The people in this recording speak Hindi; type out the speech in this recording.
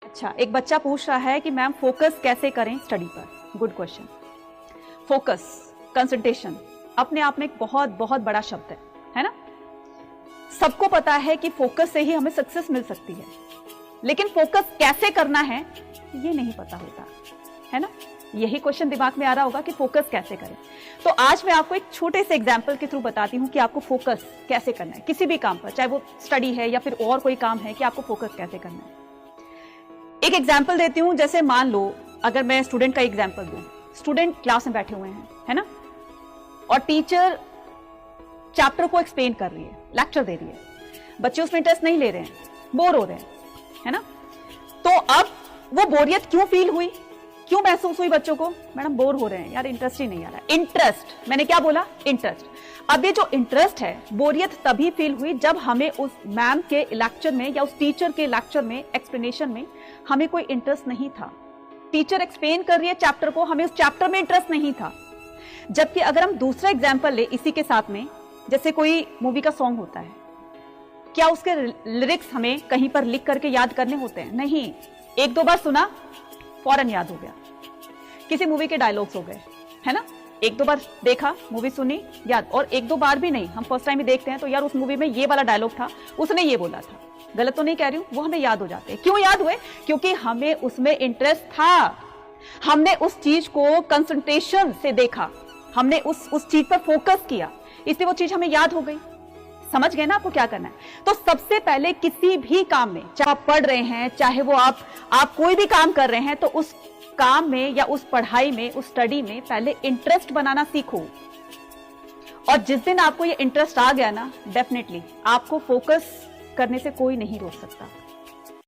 अच्छा, एक बच्चा पूछ रहा है कि मैम फोकस कैसे करें स्टडी पर। Good question. फोकस, कंसंट्रेशन अपने आप में एक बहुत बहुत बड़ा शब्द है ना। सबको पता है कि फोकस से ही हमें सक्सेस मिल सकती है, लेकिन फोकस कैसे करना है ये नहीं पता होता है ना। यही क्वेश्चन दिमाग में आ रहा होगा कि फोकस कैसे करें। तो आज मैं आपको एक छोटे से एग्जांपल के थ्रू बताती हूं कि आपको फोकस कैसे करना है किसी भी काम पर, चाहे वो स्टडी है या फिर और कोई काम है, कि आपको फोकस कैसे करना है। एक एग्जाम्पल देती हूं, जैसे मान लो अगर मैं स्टूडेंट का एग्जाम्पल दूं। स्टूडेंट क्लास में बैठे हुए हैं, है ना, और टीचर चैप्टर को एक्सप्लेन कर रही है, लेक्चर दे रही है। बच्चे उसमें इंटरेस्ट नहीं ले रहे हैं, बोर हो रहे हैं, है ना। तो अब वो बोरियत क्यों फील हुई, क्यों महसूस हुई बच्चों को? मैडम बोर हो रहे हैं यार, इंटरेस्ट ही नहीं आ रहा। इंटरेस्ट, मैंने क्या बोला? इंटरेस्ट। अब ये जो इंटरेस्ट है, बोरियत तभी फील हुई जब हमें उस मैम के लेक्चर में या उस टीचर के लेक्चर में, एक्सप्लेनेशन में हमें कोई इंटरेस्ट नहीं था। टीचर एक्सप्लेन कर रही है चैप्टर को, हमें उस चैप्टर में इंटरेस्ट नहीं था। जबकि अगर हम दूसरा एग्जाम्पल ले इसी के साथ में, जैसे कोई मूवी का सॉन्ग होता है, क्या उसके लिरिक्स हमें कहीं पर लिख करके याद करने होते हैं? नहीं, एक दो बार सुना फौरन याद हो गया। किसी मूवी के डायलॉग्स हो गए, है ना, एक दो बार देखा, मूवी सुनी, याद। और एक दो बार भी नहीं, हम फर्स्ट टाइम ही देखते हैं तो यार उस मूवी में ये वाला डायलॉग था, उसने ये बोला था। गलत तो नहीं कह रही हूं, वो हमें याद हो जाते हैं। क्यों याद हुए? क्योंकि हमें उसमें इंटरेस्ट था, हमने उस चीज को कंसंट्रेशन से देखा, हमने उस चीज पर फोकस किया, इसलिए वो चीज हमें याद हो गई। समझ गए ना आपको क्या करना है? तो सबसे पहले किसी भी काम में, चाहे आप पढ़ रहे हैं, चाहे वो आप कोई भी काम कर रहे हैं, तो उस काम में या उस पढ़ाई में, उस स्टडी में पहले इंटरेस्ट बनाना सीखो। और जिस दिन आपको ये इंटरेस्ट आ गया ना, डेफिनेटली आपको फोकस करने से कोई नहीं रोक सकता।